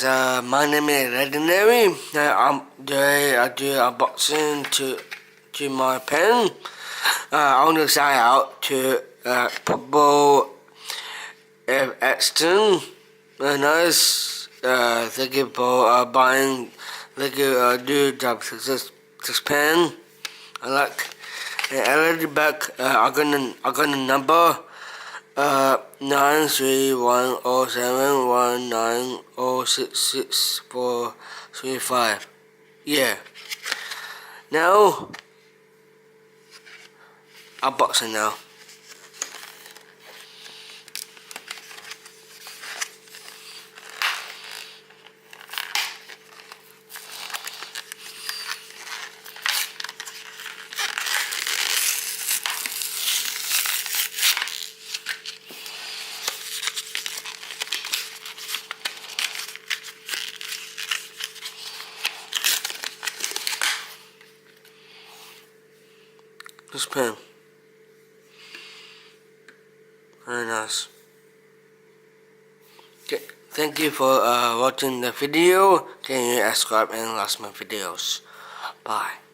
guys, my name is Legendary. Today I do unboxing to my pen. I want to shout out to Football Exton. Very nice. Thank you for buying. Thank you do this pen. I like. And I back. I got a number. 9310719066435. Yeah. Now, unboxing now. This pen. Very nice. Okay. Thank you for watching the video. Can you subscribe and like my videos? Bye.